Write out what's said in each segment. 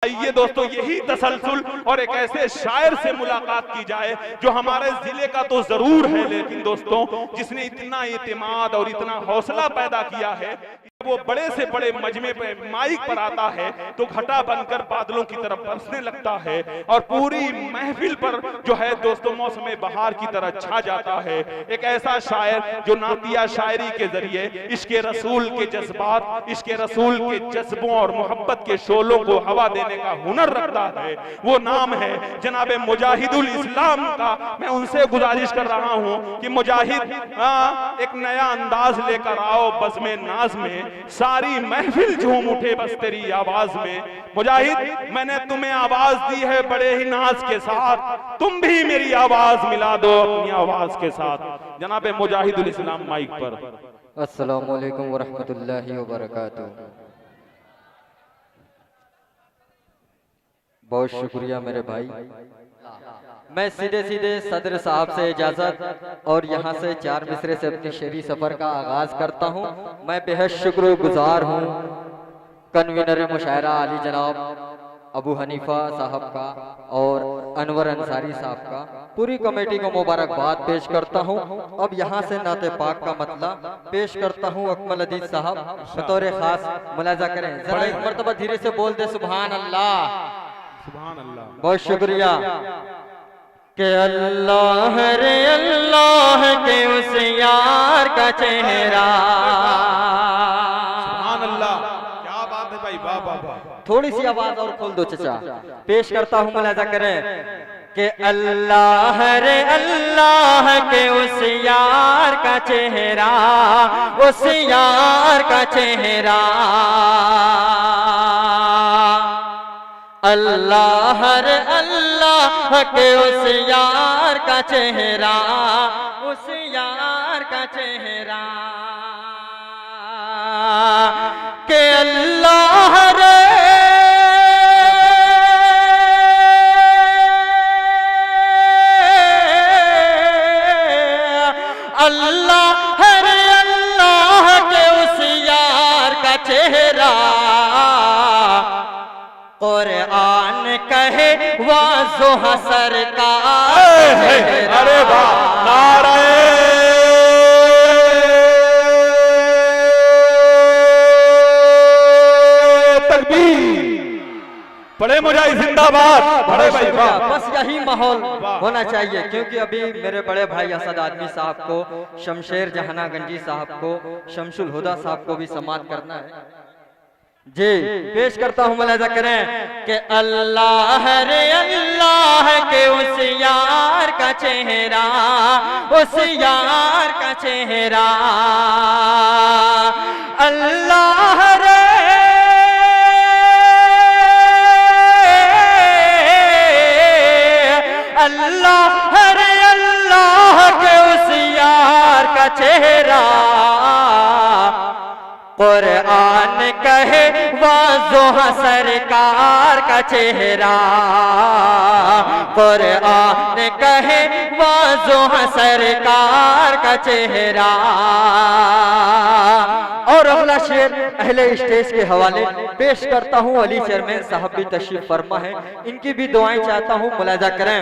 आइए दोस्तों, यही तसलसल और एक ऐसे शायर से मुलाकात की जाए जो हमारे जिले का तो जरूर है, लेकिन दोस्तों जिसने इतना इत्मीनान और इतना हौसला पैदा किया है, वो बड़े से बड़े मजमे पे माइक पर आता है तो घटा बनकर बादलों की तरफ बरसने लगता है और पूरी महफिल पर जो है दोस्तों मौसम बहार की तरह छा जाता है। एक ऐसा शायर जो नातिया शायरी के जरिए इश्के रसूल के जज्बात, इश्के रसूल के जज्बों और मोहब्बत के शोलों को हवा देने का हुनर रखता है, वो नाम है जनाब मुजाहिदुल इस्लाम का। मैं उनसे गुजारिश कर रहा हूं कि मुजाहिद एक नया अंदाज लेकर आओ बज़्मे नाज में, सारी महफिल झूम उठे बस तेरी आवाज में। मुजाहिद मैंने तुम्हें आवाज दी है बड़े ही नाज के साथ, तुम भी मेरी आवाज मिला दो अपनी आवाज के साथ। जनाब मुजाहिदुल इस्लाम माइक पर। अस्सलाम वालेकुम वरहमतुल्लाहि वबरकातुहू। बहुत शुक्रिया मेरे भाई। मैं सीधे सीधे सदर साहब से इजाजत और यहाँ से 4 मिसरे से अपनी शेरी सफर का आगाज करता हूँ। मैं बेहद शुक्रगुजार हूँ कन्वीनर मुशायरा आली जनाब अबू हनीफा साहब का और अनवर अंसारी साहब का, पूरी कमेटी को मुबारकबाद पेश करता हूँ। अब यहाँ से नाते पाक का मतलब पेश करता हूँ अकमल अदीज साहब बतौर खास मुलाजा करें। जरा एक मर्तबा धीरे से बोल दे सुभान अल्लाह। सुभान अल्लाह। बहुत शुक्रिया। के अल्लाह रे अल्लाह के उस यार का चेहरा। सुभान अल्लाह, क्या बात है भाई, वाह वाह वाह। थोड़ी सी आवाज और खोल दो चचा। पेश करता हूँ मुलाजा करें कि अल्लाह रे अल्लाह के उस यार का चेहरा, उस यार का चेहरा। अल्लाह रे अल्लाह के उस यार का चेहरा, उस यार का चेहरा। के अल्लाह रे अल्लाह रे अल्लाह के उस यार का चेहरा। कुरान कहे वाज़ो सरकार। अरे वाह, नारे तकबीर, बड़े मुजाहिद जिंदाबाद। बड़े भाई वाह। बस यही माहौल होना चाहिए, क्योंकि अभी मेरे बड़े भाई असद आदमी साहब को, शमशेर जहाना गंजी साहब को, शमशुल हुदा साहब को भी सम्मान करना है जी। पेश करता हूँ मुलाजा करें कि अल्लाह रे अल्लाह के उस यार का चेहरा, उस यार का चेहरा। अल्लाह रे अल्लाह रे अल्लाह के उस यार का चेहरा। कुरान कहे वाज़ो सरकार का चेहरा। कुरान कहे वाज़ो सरकार का चेहरा। और अगला शेर अहले स्टेज के हवाले पेश करता हूँ। अली चेयरमैन साहब भी तशरीफ फरमा है, इनकी भी दुआएं चाहता हूँ, मुलाजा करें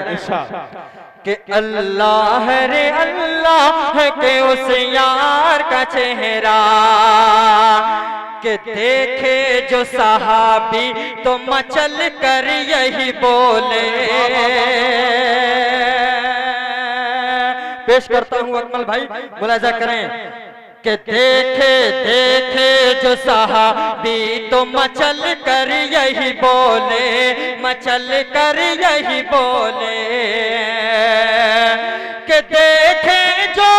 कि अल्लाह रे अल्लाह के उस यार का चेहरा। के देखे जो सहाबी तो मचल कर यही बोले। पेश करता हूँ अकमल भाई, मुलाजा करें कि देखे देखे जो सहाबी तो मचल कर यही बोले, मचल कर यही बोले। कि देखे जो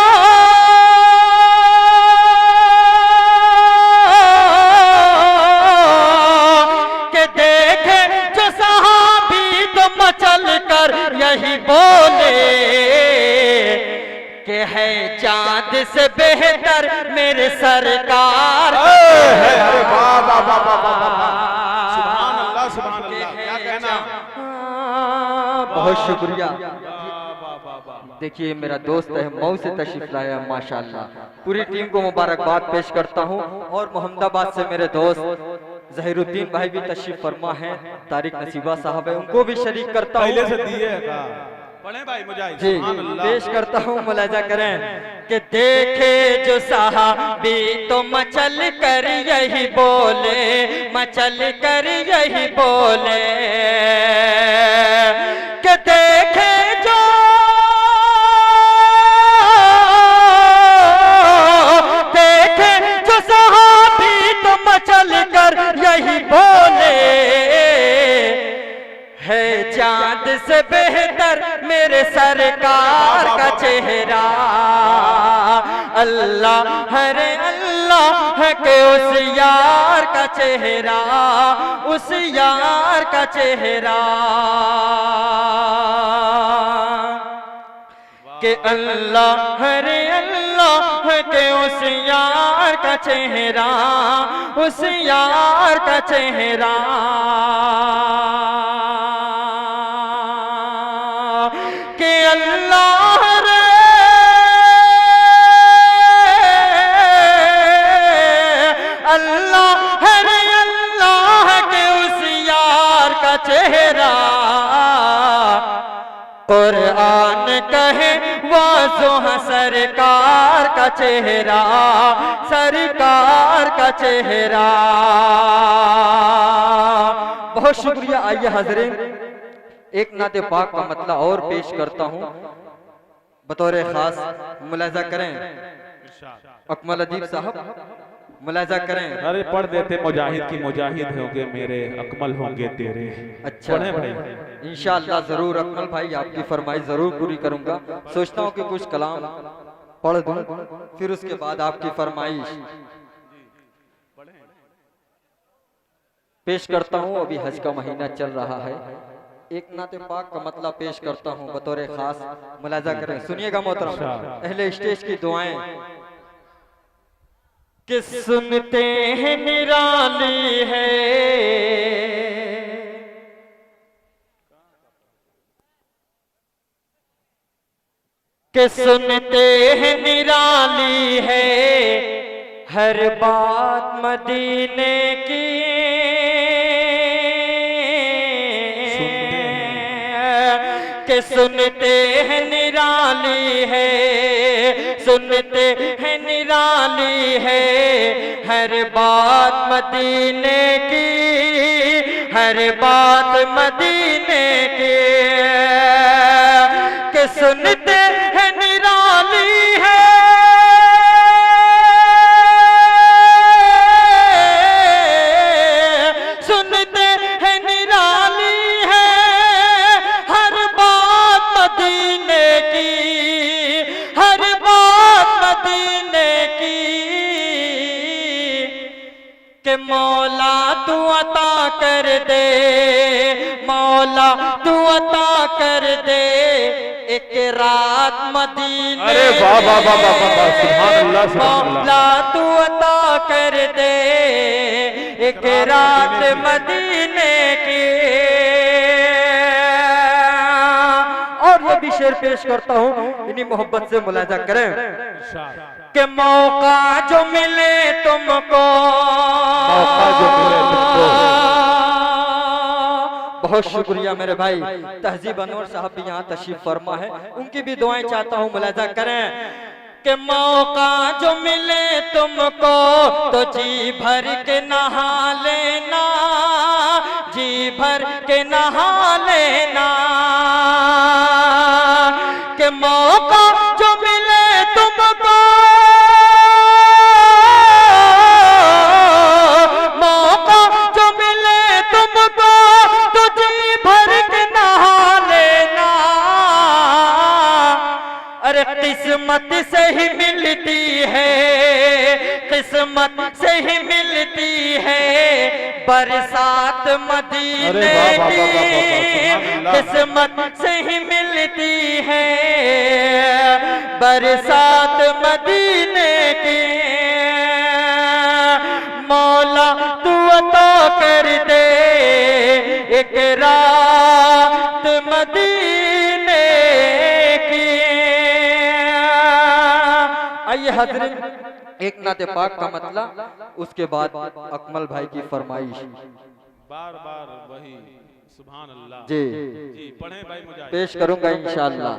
कि देखे जो सहाबी तो मचल कर यही बोले। कि है चांद से बेहतर मेरे सरकार। अरे वाह वाह वाह वाह, सुभान अल्लाह सुभान अल्लाह, क्या कहना। बहुत शुक्रिया। देखिए मेरा दोस्त है मऊ से तशरीफ लाया माशाल्लाह। पूरी टीम को मुबारकबाद पेश करता हूँ। और मोहम्मदाबाद से मेरे दोस्त जहीरुद्दीन भाई भी तशरीफ फरमा है, तारिक नसीबा साहब है, उनको भी शरीक करता हूँ। पहले से दिए का पढ़े भाई मुजाहिद जी पेश करता हूँ, मुलाजा करें कि देखे जो साहबी तो मचल कर यही बोले, मचल कर यही बोले कि देखे जो साहबी तो मचल कर यही बोले, है चांद से बेहतर मेरे सरकार का चेहरा, अल्लाह हरे अल्लाह है कि उस यार का चेहरा, उस यार का चेहरा कि अल्लाह हरे अल्लाह है कि उस यार का चेहरा, उस यार का चेहरा कि अल्लाह रे अल्लाह हरे अल्लाह के उस यार का चेहरा, कुरान कहे वाज़ोह सरकार का चेहरा, सरकार का चेहरा। बहुत शुक्रिया। आइए हाज़रीन, एक नाते पाक का मतला और पेश करता हूँ बतौर खास, मुलाजा करें अकमल अदीब साहब, मुलाजा करें। अरे पढ़ देते मुजाहिद की मुजाहिद होंगे मेरे, अकमल होंगे तेरे। अच्छा भाई इंशाअल्लाह जरूर अकमल भाई, आपकी फरमाइश जरूर पूरी करूंगा। सोचता हूँ कि कुछ कलाम पढ़ दूं, फिर उसके बाद आपकी फरमाइश पेश करता हूँ। अभी हज का महीना चल रहा है, एक नाते पाक का मतलब पेश करता हूँ बतौर खास, मुलाजा करें। सुनिएगा मोहतरम, अहले स्टेज की दुआएं कि सुनते हैं निराली है, कि सुनते हैं निराली है, हर बात मदीने की कि सुनते हैं निराली है, सुनते हैं निराली है, हर बात मदीने की, हर बात मदीने की कि सुनते हैं निराली है, सुनते हैं निराली है, हर बात मदीने की, हर बात मदीने की कि मौला तू अता कर दे, मौला तू अता कर दे एक रात मदीने, अरे वाह वाह वाह वाह वाह, सुभान अल्लाह सुभान अल्लाह। मौला तू अता कर दे एक रात मदीने की। और ये भी शेर पेश करता हूँ, इन्हीं मोहब्बत से मुलाजा करें कि मौका जो मिले तुमको, मौका जो मिले तुमको। बहुत शुक्रिया मेरे भाई तहजीब अनवर साहब भी यहाँ तशरीफ फरमा है, उनकी भी दुआएं चाहता हूँ, मुलाजा करें कि मौका जो मिले तुमको तो जी भर के नहा लेना, जी भर के नहा लेना, कि मौका जो मिले तुमको, मौका जो मिले तुमको तो जी भर के नहा लेना, अरे किस्मत से ही मिलती है, किस्मत से ही मिलती है बरसात मदीने की, किस्मत से ही मिलती है बरसात मदीने की। मौला तू अता कर दे एक रात मदीने की। आइए हाज़रीन, एक नाते पाक का मतलब, उसके बाद अकमल भाई की फरमाइश बार बार वही सुभान अल्लाह जी जी पढ़े भाई मुजाहिद। पेश करूंगा इंशाअल्लाह।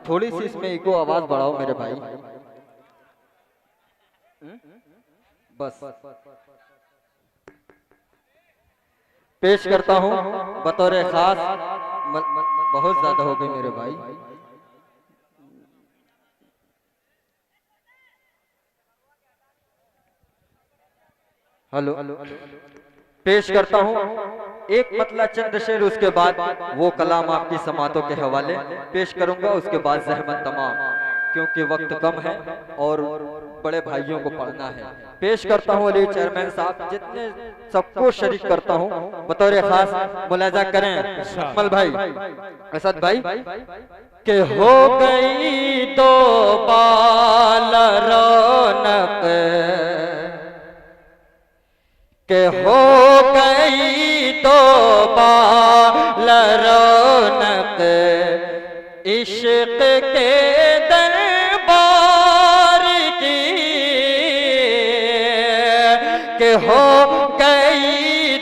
थोड़ी सी इसमें इको आवाज बढ़ाओ मेरे भाई, बस पेश करता हूं बतौर खास। बहुत ज्यादा हो गई मेरे भाई। हेलो, पेश करता हूं एक मतलब चंद शेर, उसके बाद वो कलाम आपकी समातों के हवाले पेश करूंगा। उसके बाद जहमत तमाम, क्योंकि वक्त कम है और बड़े भाइयों को पढ़ना है। पेश करता हूं अली चेयरमैन साहब, जितने सबको शरीक करता हूं बतौर खास मुलाजा करें अकमल भाई, असद भाई। के हो गई तो बाल रौनक, के हो गई तो बाल रौनक, इश्क के दरबार की, के हो गई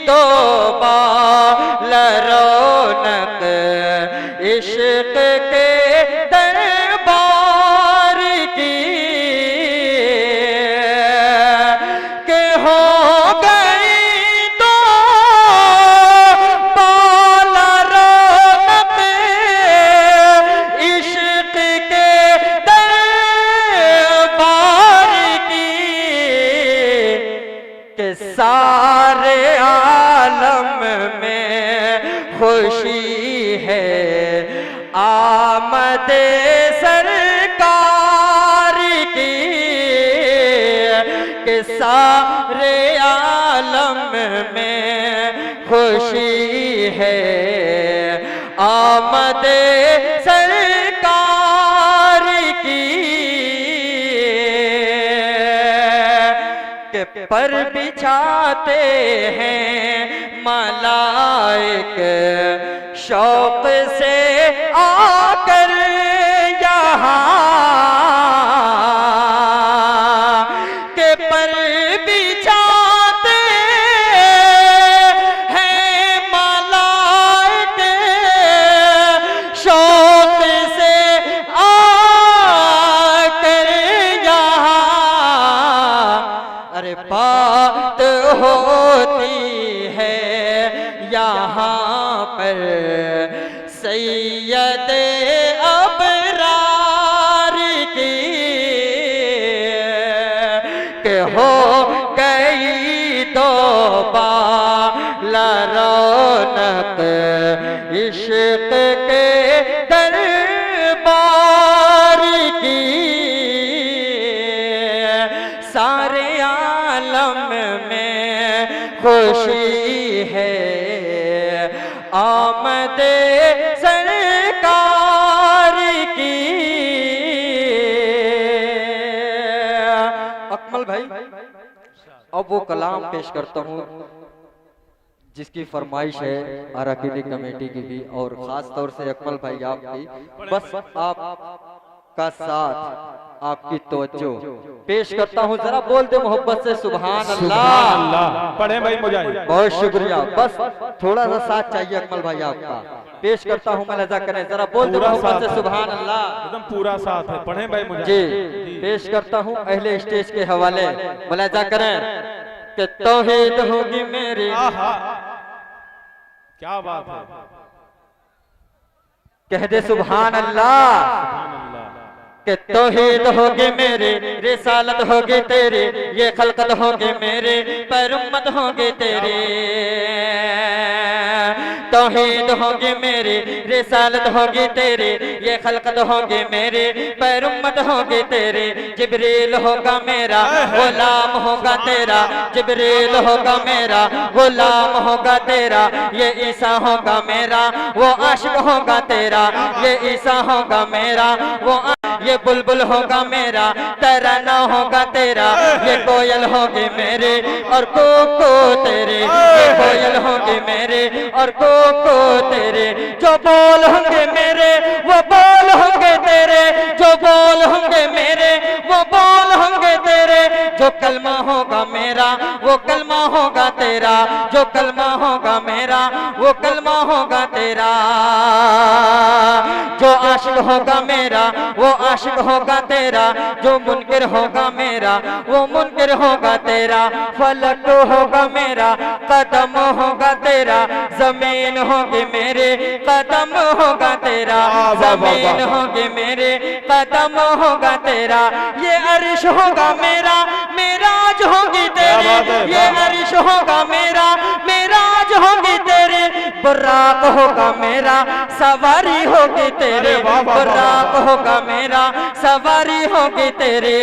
तो बाल रौनक, इश्क के दरबार की, के हो सारे आलम में खुशी है आमद सरकार की, के सारे आलम में खुशी है आमद सरकार की, पर बिछाते हैं मलाइक शौक से आकर यहाँ, के पर बिछाते हैं मलाइक शौक से आकर यहाँ। अरे बात होती है यहाँ पर सैयद अबरार की, के हो गई तो बाल रौनक, इश्क के दरबार की, सारे आलम में खुशी है आमद सरकार की। अकमल भाई अब वो कलाम पेश करता हूँ जिसकी फरमाइश है अरकानी कमेटी की भी, और खास तौर से अकमल भाई आपकी, बस आप का साथ आपकी तवज्जो पेश करता हूँ। जरा बोल दे मोहब्बत से सुभान अल्लाह। पढ़े भाई मुजाहिद। बहुत शुक्रिया, बस थोड़ा सा साथ चाहिए अकमल भाई आपका। पेश करता हूँ मुलाजा करें, जरा बोल दे मोहब्बत से सुभान अल्लाह। एकदम पूरा साथ है, पढ़े भाई मुजाहिद। जी पेश करता हूँ अहले स्टेज के हवाले, मुलाजा करें कि तौहीद होगी मेरी। क्या बात है, कह दे सुभान अल्लाह। कि तौहीद होगी मेरे, रिसालत होगी तेरे, ये खलकत होगी मेरे, पर उम्मत होगी तेरे। तौहीद होगी मेरी, रिसालत होगी तेरे, ये खलकत होगी मेरे, पर उम्मत होगी तेरे। जिब्रील होगा मेरा, गुलाम होगा तेरा, जिब्रील होगा मेरा, गुलाम होगा तेरा। ये ईसा होगा मेरा, वो आशिक होगा तेरा, ये ईसा होगा मेरा, वो ये बुलबुल होगा मेरा, तराना होगा तेरा। ये कोयल होगी मेरे और कोको तेरे, ये कोयल होगी मेरे और कोको तेरे। जो बोल होंगे मेरे वो बोल होंगे तेरे, जो बोल होंगे मेरे वो बोल होंगे तेरे। जो कलमा होगा मेरा वो कलमा होगा तेरा, जो कलमा होगा मेरा वो कलमा होगा तेरा। जो आशिक होगा मेरा वो आशिक होगा तेरा, जो मुनकिर होगा मेरा वो मुनकिर होगा तेरा। फलक होगा मेरा कदम होगा तेरा, जमीन होगी मेरे कदम होगा तेरा, जमीन होगी मेरे कदम होगा तेरा। ये अर्श होगा मेरा मेराज होगी तेरी, ये अर्श होगा मेरा मेराज होगी तेरी। बुर्राक होगा मेरा सवारी होगी तेरे, बुर्राक होगा मेरा सवारी होगी तेरे।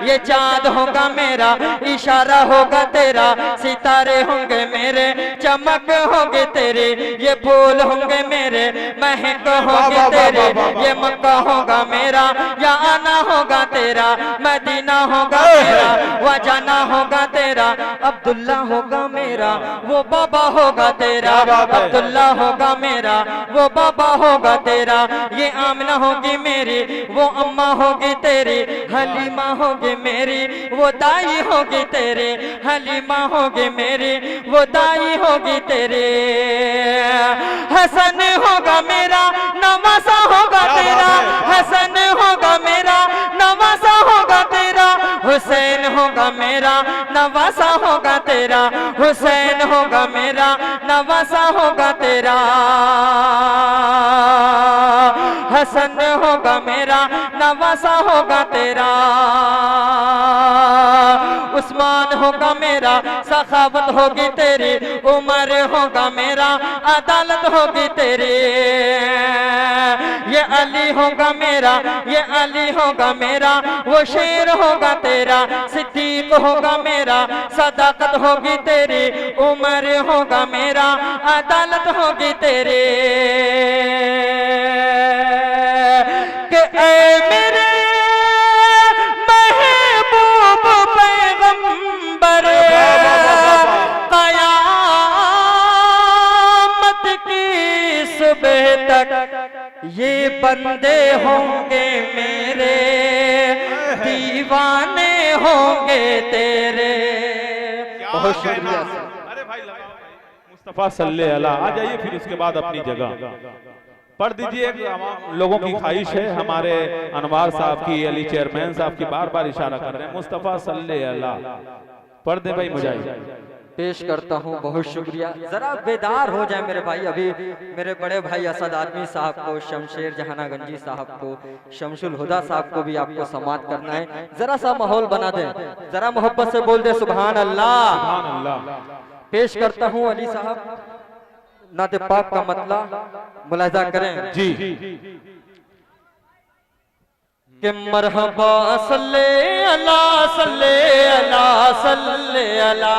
ये चांद होगा मेरा इशारा होगा तेरा, सितारे होंगे मेरे चमक होगे तेरे। ये फूल होंगे मेरे महक होगे तेरे, ये मक्का होगा मेरा या आना होगा तेरा, मदीना होगा तेरा वह जाना होगा तेरा। अब्दुल्ला होगा मेरा वो बाबा होगा तेरा, अब्दुल्ला होगा मेरा वो बाबा होगा तेरा। ये आमना होगी मेरी वो अम्मा होगी तेरी, हलीमा होगी मेरी वो दाई होगी तेरे, हलीमा होगी मेरी वो दाई होगी तेरे। हसन होगा मेरा नवासा होगा तेरा, हसन होगा मेरा नवासा होगा तेरा। हुसैन होगा मेरा नवासा होगा तेरा, हुसैन होगा मेरा नवासा होगा तेरा। हसन होगा मेरा नवासा होगा तेरा। उस्मान होगा मेरा सखावत होगी तेरी, उमर होगा मेरा अदालत होगी तेरी। ये अली होगा मेरा, ये अली होगा मेरा वो शेर होगा तेरा। सिद्दीक होगा मेरा सदाकत होगी तेरी, उमर होगा मेरा अदालत होगी तेरी। कि ऐ मेरे महबूब पैगंबर, क़यामत की सुबह तक ये बंदे होंगे मेरे, दीवाने होंगे तेरे। बहुत शुक्रिया सर। अरे भाई मुस्तफा सल्ले अला आ जाइए, फिर उसके बाद अपनी जगह पढ़ दीजिए। लोगों की ख्वाहिश है, हमारे अनवार साहब की, अली चेयरमैन साहब की बार बार इशारा कर रहे हैं, मुस्तफा सल्ले अला पढ़ दे भाई मुजाहिद। पेश करता हूँ, बहुत शुक्रिया। जरा बेदार हो जाए मेरे भाई। अभी मेरे बड़े भाई असद आदमी साहब को, शमशेर जहानागंजी साहब को, शमशुल हुदा साहब को भी आपको समात करना है। जरा सा माहौल बना दे, जरा मोहब्बत से बोल दे सुभान अल्लाह। सुभान अल्लाह। पेश करता हूँ अली साहब नाते पाक का मतलब मुलाहिजा करें जी। कि मरहबा सल्ले अला सल्ले अला सल्ले अला,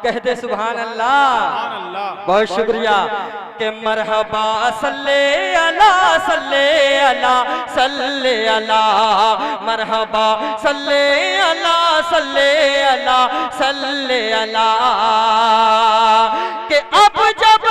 कह दे सुभान अल्लाह। बहुत शुक्रिया। कि मरहबा सल्ले अला सल्ले अला सल्ले अला, मरहबा सल्ले अला सल्ले अला सल्ले अला। कि अब जब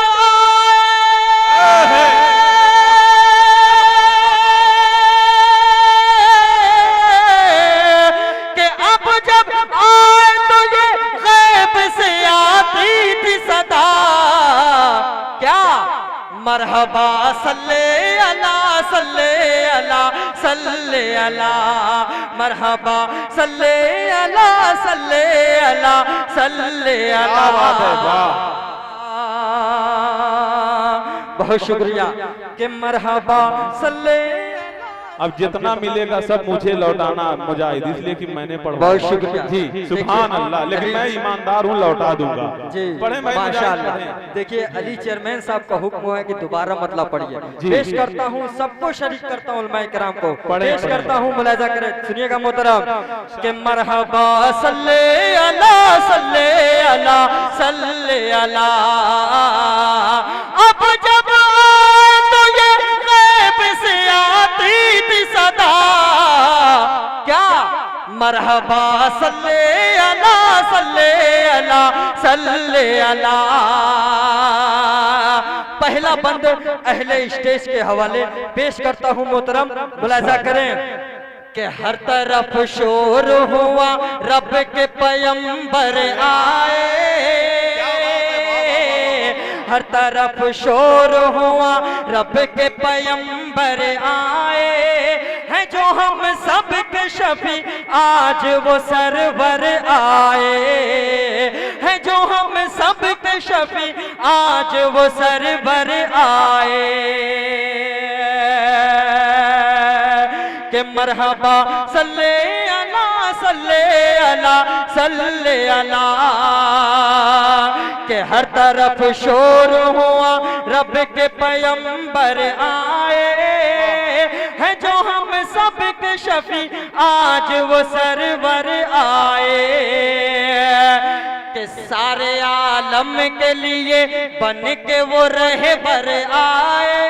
मरहबा सल्ले अला सल्ले अला सल्ले अला, मरहबा सल्ले अला सल्ले अला सल्ले अला। बहुत शुक्रिया। कि मरहबा सल्ले। अब जितना मिलेगा सब मुझे लौटाना मुजाहिद, इसलिए कि मैंने पढ़ा। बहुत शुक्रिया जी। सुभान अल्लाह। लेकिन मैं ईमानदार हूँ, लौटा दूंगा जी। पढ़े भाई माशाअल्लाह। देखिए अली चेयरमैन साहब का हुक्म है कि दोबारा मतलब पढ़िए। पेश करता हूँ, सबको शरीक करता हूँ, उलमाए किराम को पेश करता हूँ, मुलाहिजा करें, सुनिएगा मोहतरम। कि मरहबा सल्ले अला सल्ले अला सल्ले अला। अब जब तो ये गैब से आती थी सदा, क्या मरहबा सल्ले अला सल्ले अला सल्ले अला। पहला बंद अहले स्टेज के हवाले पेश करता हूं मोहतरम, मुलाहिजा करें। कि हर तरफ शोर हुआ रब के पैगंबर आए, हर तरफ शोर हुआ रब के पैगंबर आए हैं, जो हम सब के शफी आज वो सरवर आए हैं, जो हम सब के शफी आज वो सरवर आए के मरहबा सल्ले अला सल्ले अला सल्ले अला के हर तरफ शोर हुआ रब के पैगंबर आए हैं, जो हम सब के शफी आज वो सरवर आए के सारे आलम के लिए बन के वो रहबर आए,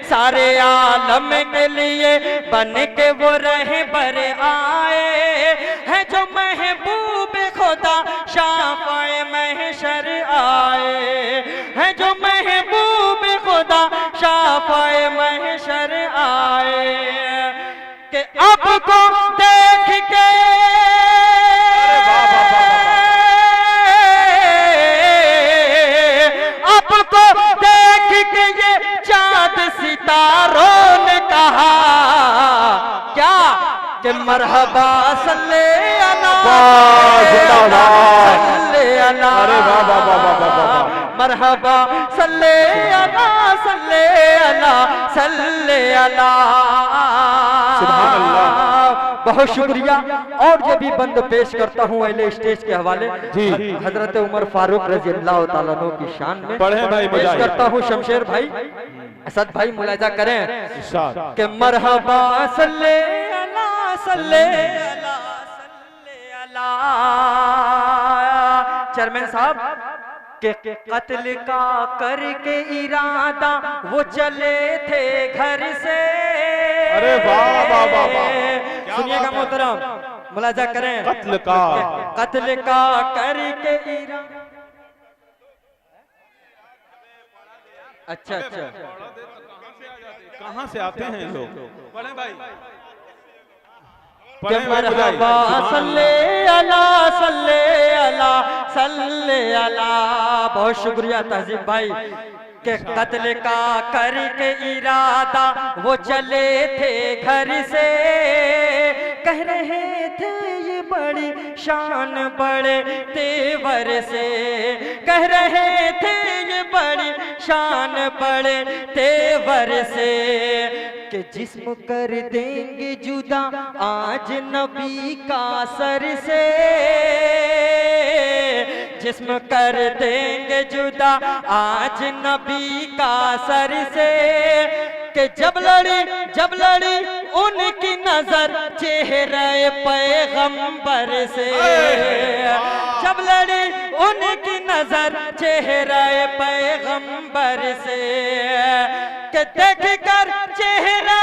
सारे आलम के लिए बन के वो रहबर आए हैं, जो महबूब खुदा शाफ़ए महशर आए हैं, जो महबूब खुदा शाफ़ए महशर आए कि अब को देख के अब को देख के ये चाँद सितारों ने कहा क्या कि मरहबा सल्ले अला सल्ले अला, मरहबा सल्ले अला सल्ले अला सल्ले अला। सुभान अल्लाह। बहुत शुक्रिया। और ये भी बंद पेश करता हूँ अगले स्टेज के हवाले जी हजरत उमर फारूक रज़ी अल्लाह तआला अन्हु की शान में पढ़े भाई, पेश करता हूँ शमशेर भाई, असद भाई मुलाजा करें इरशाद। कि मरहबा सल्ले अला सल्ले अला सल्ले अला। चेयरमैन साहब के कत्ल का करके इरादा वो चले थे घर से। अरे वाह वाह वाह वाह, सुनिएगा मोहतरम, मुलाजा करें। कत्ल का करके इरादा। अच्छा अच्छा, कहाँ से आते हैं लोग? पढ़े भाई, के मरहबा सल्ले अला सल्ले अला सल्ले अला। बहुत शुक्रिया तहजीब भाई। के कत्ल का करके इरादा वो चले थे घर से, कह रहे थे ये बड़ी शान बड़े तेवर से, कह रहे थे ये बड़ी शान बड़े तेवर से कि जिस्म कर देंगे जुदा आज नबी का सर से, जिस्म कर देंगे जुदा आज नबी का सर से कि जब लड़ी उनकी नजर चेहरे पैगंबर से, जब लड़ी उनकी नजर चेहरे पैगंबर से कि देख कर चेहरा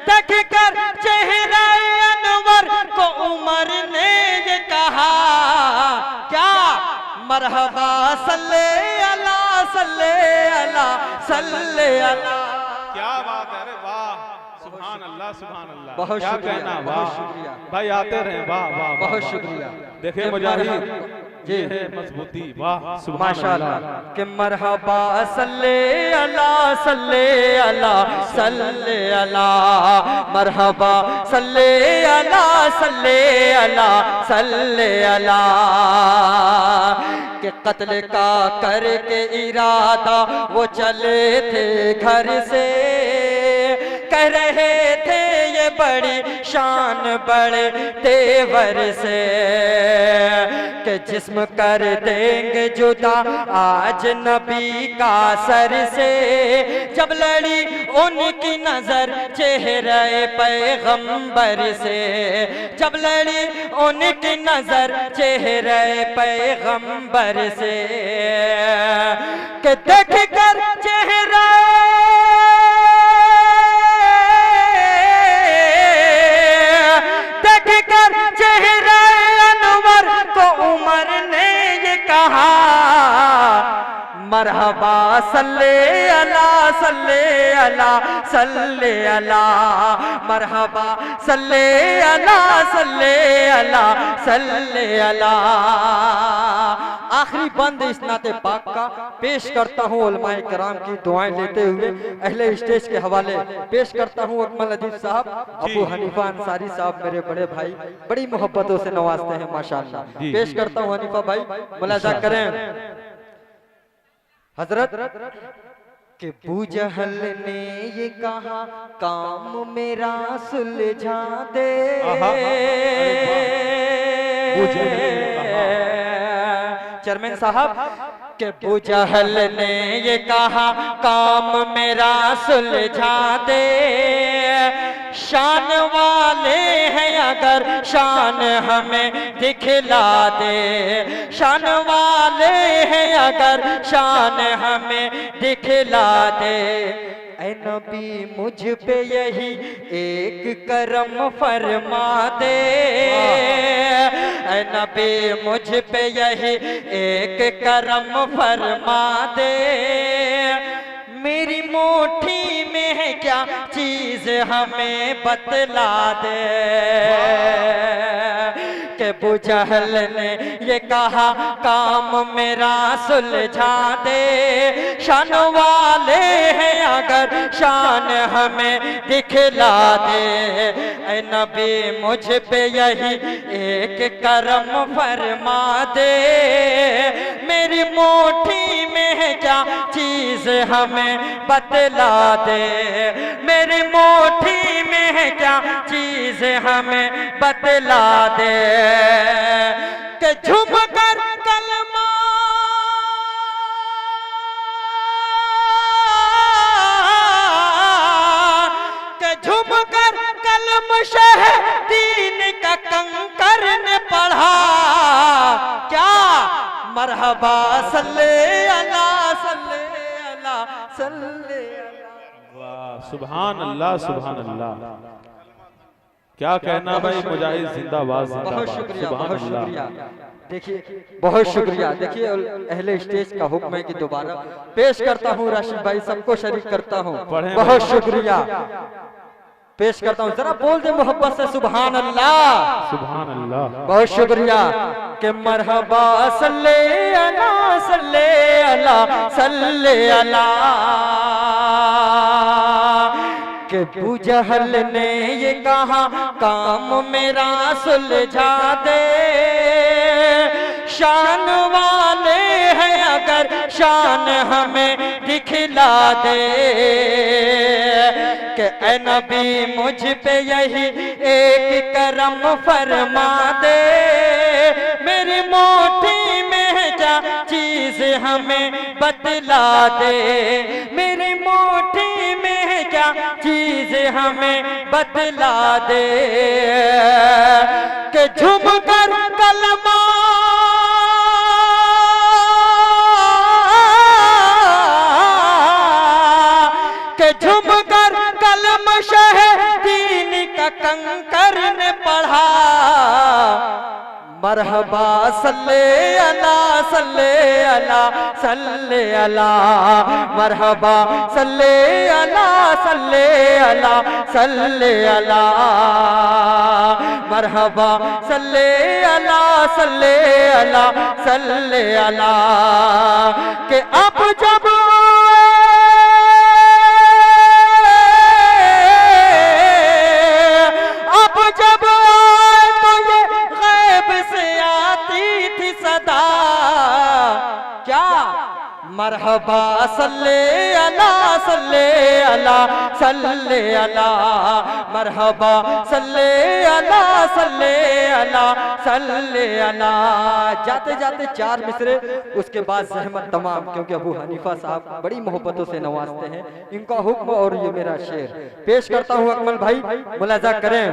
देख कर चेहरा अनवर को उमर ने ये कहा क्या मरहबा सल्ले अला सल्ले अला सल्ले अला। क्या बात है, अरे वाह, सुभान अल्लाह सुभान अल्लाह। बहुत क्या शुक्रिया, कहना, बहुत वाह शुक्रिया भाई, आते रहे, वाह वाह वाह, बहुत वाह। शुक्रिया। देखिए मुजाहिद, ये है मजबूती, वाह सुभान माशाअल्लाह। अल्लाह। कि मरहबा सल्ले अला सल्ले अला सल्ले अला, मरहबा सल्ले अला सल्ले अला सल्ले अला। कि कत्ल का करके इरादा वो चले थे घर से, कह रहे थे ये बड़ी शान बड़े तेवर से कि जिस्म कर देंगे जुदा आज नबी का सर से, जब लड़ी उनकी नजर चेहरे पैगंबर से, जब लड़ी उनकी नजर चेहरे पैगंबर से कि देख कर चेहरा देख कर चेहरा अनवर को उमर ने ये कहा मरहबा सल्ले अला सल्ले अला सल्ले अला मरहबा सल्ले अला सल्ले अला सल्ले अला। आखिरी बंद इस नाते पाक का पेश करता हूँ उलमाए कराम की दुआएं लेते हुए अहले स्टेज के हवाले पेश करता हूँ अकमल अदीब साहब, अबू हनीफा अंसारी साहब मेरे बड़े भाई बड़ी मोहब्बतों से नवाजते हैं माशाअल्लाह। पेश करता हूँ हनीफा भाई, मुलाजा करें। हजरत के बूजहल ने ये कहा काम मेरा सुलझा दे, चेयरमैन साहब के बूजहल ने ये कहा काम मेरा सुलझा दे, शान वाले हैं अगर शान हमें दिखला दे, शान वाले हैं अगर शान हमें दिखला दे। ऐ नबी मुझ पे यही एक करम फरमा दे, ऐ नबी मुझ पे यही एक करम फरमा दे। मेरी मुट्ठी में है क्या चीज हमें बतला दे, के बूजहल ने ये कहा काम मेरा सुलझा दे, शान वाले हैं अगर शान हमें दिखला दे। ऐ नबी मुझ पे यही एक करम फरमा दे, मेरी मुट्ठी में है क्या चीज हमें बतला दे, मेरी मुट्ठी में है क्या चीज हमें बतला दे। के झुम कर कलमा के झुम कर कलम शह दीन का कंकर ने पढ़ा, क्या मरहबा सल्ले अला सल्ले अला सल्ले अला। वाह सुभान अल्लाह सुभान अल्लाह, क्या कहना भाई, मुजाहिद जिंदाबाद जिंदाबाद। बहुत शुक्रिया, बहुत शुक्रिया। देखिए बहुत शुक्रिया। देखिए अहले स्टेज का हुक्म है कि दोबारा पेश करता हूँ, राशिद भाई सबको शरीक करता हूँ। बहुत शुक्रिया, पेश करता हूँ, जरा बोल दे मोहब्बत से सुभान अल्लाह सुभान अल्लाह। बहुत शुक्रिया। के मरहबा सल्ले अला सल्ले अला सल्ले अला, के बूजहल ने ये कहा काम मेरा सुलझा दे, शान वाले हैं अगर शान हमें दिखला दे। कि ऐ नबी मुझ पे यही एक करम फरमा दे, मेरी मुट्ठी में है क्या चीज हमें बतला दे, मेरी मुट्ठी में है क्या चीज हमें बतला दे। कि झुम कर कलमा के झुम कर कलम शह दीन का कंकर ने पढ़ा, मरहबा सल्ले अला सल्ले अला सल्ले अला, मरहबा सल्ले अला सल्ले अला सल्ले अला, मरहबा सल्ले अला सल्ले अला सल्ले अला। के अब जब मरहबा सल्ले अला सल्ले अला सल्ले अला, मरहबा सल्ले अला सल्ले अला सल्ले अला। जाते जाते चार मिसरे, उसके बाद जहमत तमाम, क्योंकि अबू हनीफा साहब बड़ी मोहब्बतों से नवाजते हैं। इनका हुक्म और ये मेरा शेर पेश करता हूँ अकमल भाई, मुलाजा करें।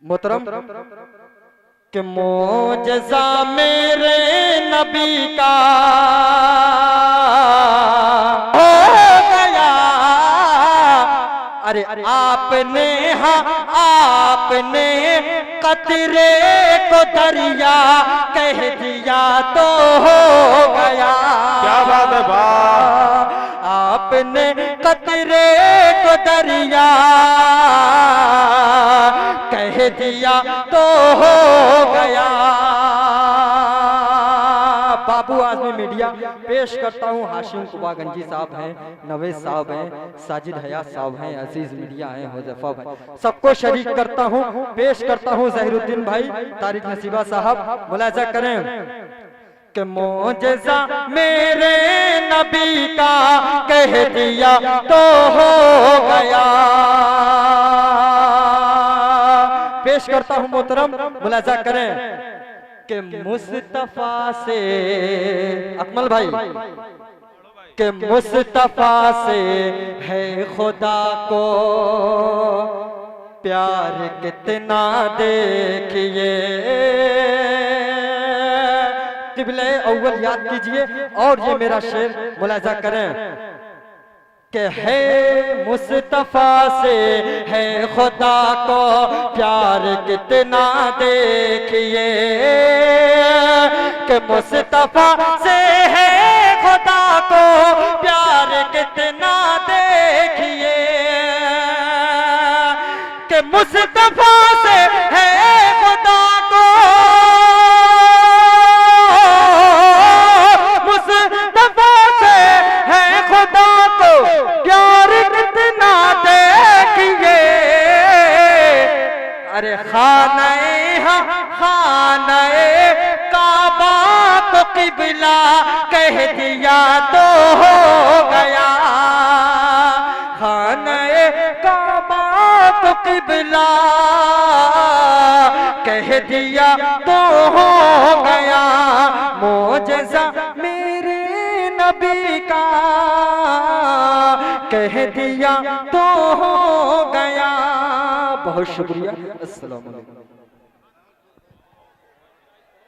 मोहतरम कि मोजज़ा मेरे नबी का हो गया, अरे आपने, हाँ आपने कतरे को दरिया कह दिया तो हो गया। क्या बात है, वाह। आपने कतरे को दरिया कह दिया तो हो गया। बाबू आजमी मीडिया पेश करता हूँ। हाशिम कुबागंजी साहब हैं, नवेद साहब हैं, साजिद हयात साहब हैं, अजीज मीडिया हैं, हुज़ैफा भाई, सबको शरीक करता हूँ। पेश करता हूँ ज़हीरुद्दीन भाई, तारिक नसीबा साहब, मुलाजा करें कि मोजज़ा मेरे नबी का कह दिया तो हो गया। पेश करता हूँ मोहतरम, मुलाजा करें कि मुस्तफा से, अकमल भाई, कि मुस्तफा से है खुदा को प्यार कितना देखिए। क़िबले अव्वल याद कीजिए और ये मेरा शेर मुलाजा करें कि है मुस्तफा से है खुदा को प्यार कितना देखिए। कि मुस्तफा से है खुदा को प्यार कितना देखिए। कि मुस्तफा से है खुदा को, मुस्तफा से है खुदा को प्यार कितना देखिए। अरे खाने काबा को क़िबला कह दिया तो हो गया। खाने काबा को क़िबला कह दिया तो हो गया। मोजज़ा मेरे नबी का कह दिया तो हो गया। बहुत शुक्रिया। अस्सलाम वालेकुम।